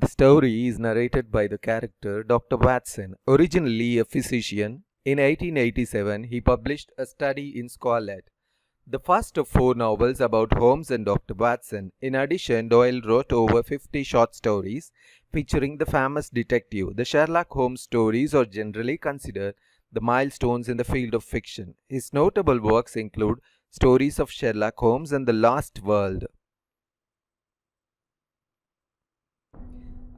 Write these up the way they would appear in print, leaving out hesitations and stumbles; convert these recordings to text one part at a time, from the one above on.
The story is narrated by the character Dr. Watson, originally a physician. In 1887, he published a study in Scarlet, the first of four novels about Holmes and Dr. Watson. In addition, Doyle wrote over 50 short stories featuring the famous detective. The Sherlock Holmes stories are generally considered the milestones in the field of fiction. His notable works include Stories of Sherlock Holmes and The Lost World.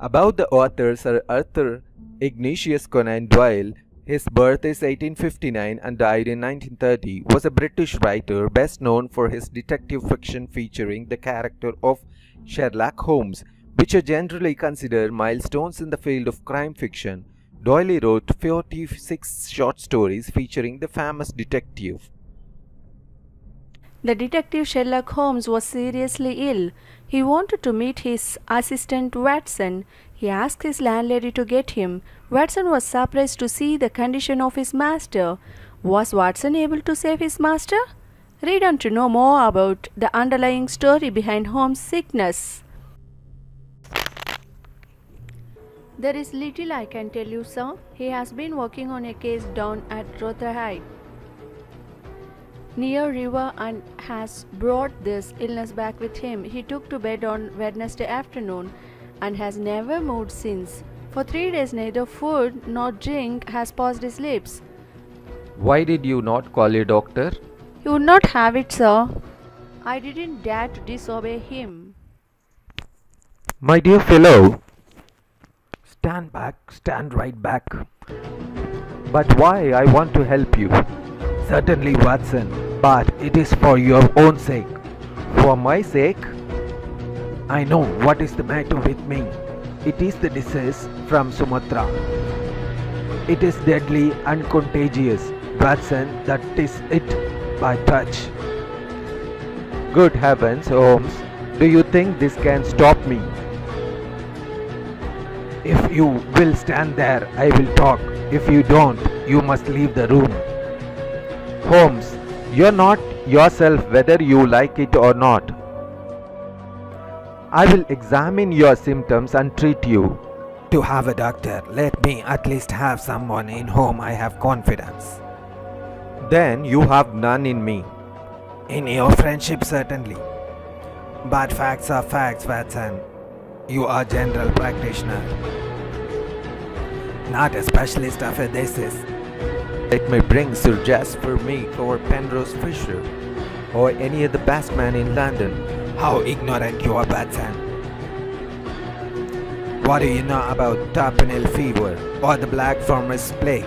About the author Sir Arthur Ignatius Conan Doyle, his birth is 1859 and died in 1930, was a British writer best known for his detective fiction featuring the character of Sherlock Holmes, which are generally considered milestones in the field of crime fiction. Doyle wrote 46 short stories featuring the famous detective. The detective Sherlock Holmes was seriously ill. He wanted to meet his assistant Watson. He asked his landlady to get him. Watson was surprised to see the condition of his master. Was Watson able to save his master? Read on to know more about the underlying story behind Holmes' sickness. There is little I can tell you, sir. He has been working on a case down at Rotherhithe near river and has brought this illness back with him. He took to bed on Wednesday afternoon and has never moved since. For 3 days neither food nor drink has passed his lips. Why did you not call a doctor? He would not have it, sir. I didn't dare to disobey him. My dear fellow, stand back, stand right back. But why? I want to help you. Certainly, Watson, but it is for your own sake. For my sake? I know what is the matter with me. It is the disease from Sumatra. It is deadly and contagious, Watson, that is it, by touch. Good heavens, Holmes, do you think this can stop me? If you will stand there, I will talk. If you don't, you must leave the room. Holmes, you're not yourself whether you like it or not. I will examine your symptoms and treat you. To have a doctor, let me at least have someone in whom I have confidence. Then you have none in me. In your friendship, certainly. But facts are facts, Watson. You are general practitioner, not a specialist of a disease. Let me bring Sir Jasper Meek or Penrose Fisher or any other best man in London. How ignorant you are, Watson. What do you know about Tarpanel fever or the Black Farmer's plague?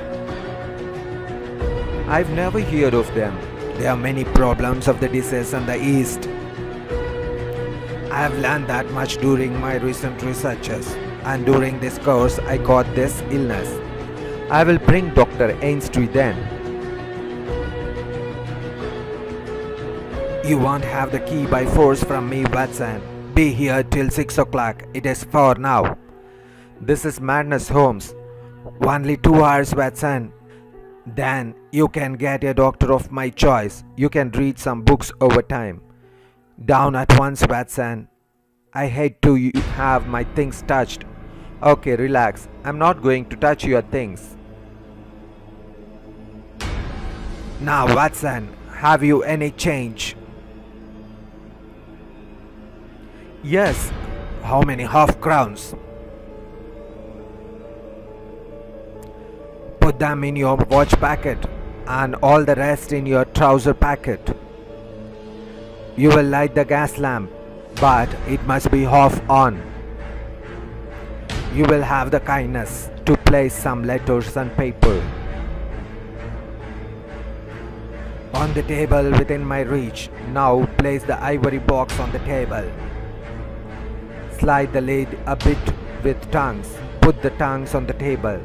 I've never heard of them. There are many problems of the disease in the East. I have learned that much during my recent researches, and during this course I got this illness. I will bring Dr. Ainstree then. You won't have the key by force from me, Watson. Be here till 6 o'clock. It is 4 now. This is madness, Holmes. Only 2 hours, Watson. Then you can get a doctor of my choice. You can read some books over time. Down at once, Watson. I hate to have my things touched. Okay, relax. I'm not going to touch your things. Now, Watson, have you any change? Yes. How many half-crowns? Put them in your watch packet and all the rest in your trouser packet. You will light the gas lamp, but it must be half on. You will have the kindness to place some letters and paper on the table within my reach. Now place the ivory box on the table. Slide the lid a bit with tongues. Put the tongues on the table.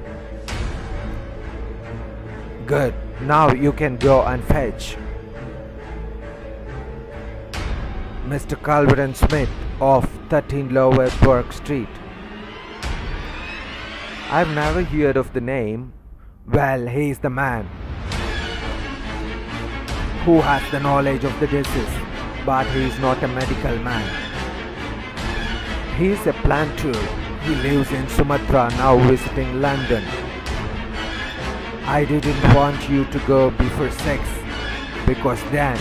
Good. Now you can go and fetch Mr. Calvert Smith of 13 Lower Burke Street. I've never heard of the name. Well, he is the man who has the knowledge of the disease, but he is not a medical man. He is a planter. He lives in Sumatra, now visiting London. I didn't want you to go before sex, because then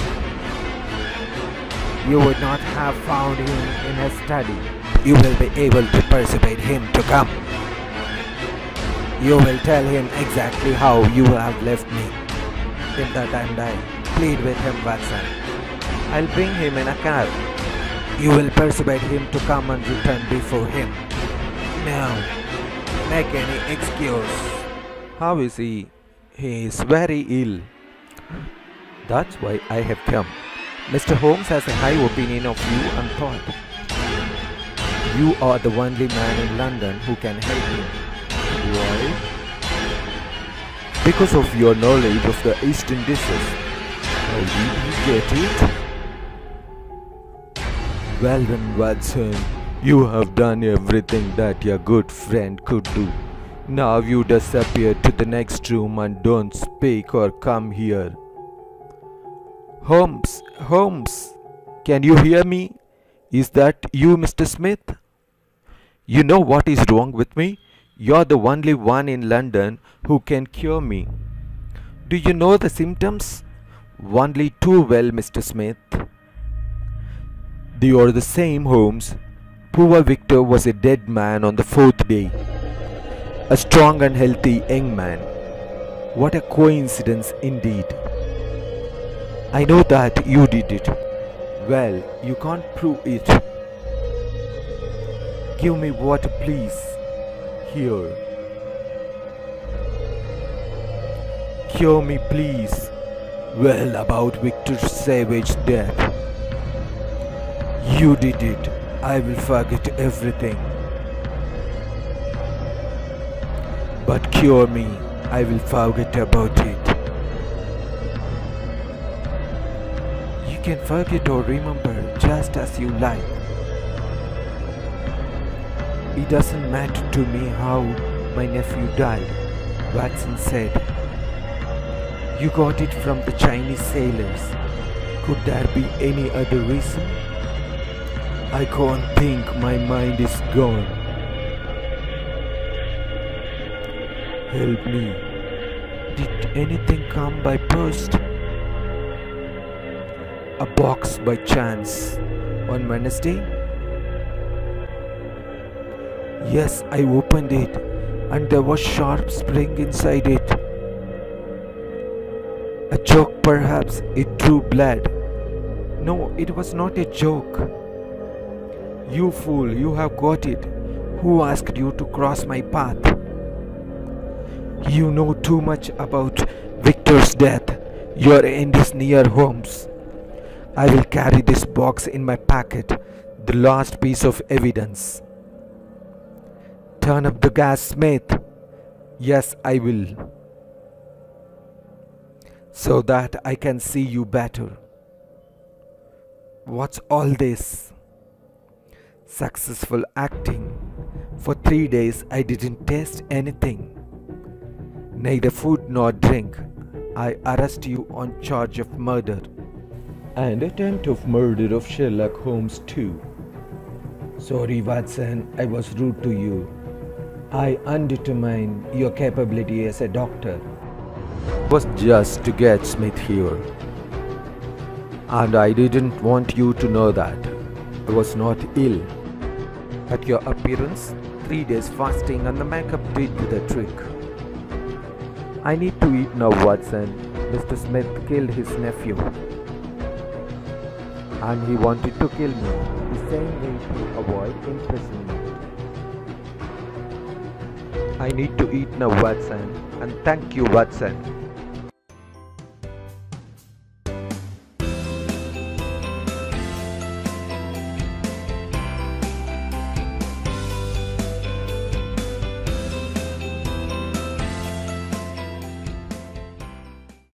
you would not have found him in his study. You will be able to persuade him to come. You will tell him exactly how you have left me. Till that time die, plead with him, Watson. I'll bring him in a car. You will persuade him to come and return before him. Now, make any excuse. How is he? He is very ill. That's why I have come. Mr. Holmes has a high opinion of you and thought you are the only man in London who can help him. Why? Because of your knowledge of the Eastern dishes. How did you get it? Well done, Watson. You have done everything that your good friend could do. Now you disappear to the next room and don't speak or come here. Holmes, Holmes, can you hear me? Is that you, Mr. Smith? You know what is wrong with me? You're the only one in London who can cure me. Do you know the symptoms? Only too well, Mr. Smith. They are the same, Holmes. Poor Victor was a dead man on the fourth day. A strong and healthy young man. What a coincidence indeed. I know that you did it. Well, you can't prove it. Give me water, please. Here. Cure me, please. Well, about Victor Savage's death. You did it. I will forget everything. But cure me. I will forget about it. You can forget or remember just as you like. It doesn't matter to me how my nephew died, Watson said. You got it from the Chinese sailors. Could there be any other reason? I can't think, my mind is gone. Help me. Did anything come by post? A box by chance on Wednesday? Yes, I opened it and there was sharp spring inside it. A joke perhaps, it drew blood. No, it was not a joke. You fool, you have got it. Who asked you to cross my path? You know too much about Victor's death. Your end is near, Holmes. I will carry this box in my pocket, the last piece of evidence. Turn up the gas, Smith. Yes, I will. So that I can see you better. What's all this? Successful acting. For 3 days I didn't taste anything. Neither food nor drink. I arrest you on charge of murder. And attempt of murder of Sherlock Holmes too. Sorry, Watson, I was rude to you. I undermine your capability as a doctor. It was just to get Smith here. And I didn't want you to know that. I was not ill. At your appearance, 3 days fasting and the makeup did the trick. I need to eat now, Watson. Mr. Smith killed his nephew. And he wanted to kill me, the same way to avoid imprisonment. I need to eat now, Watson, and thank you, Watson.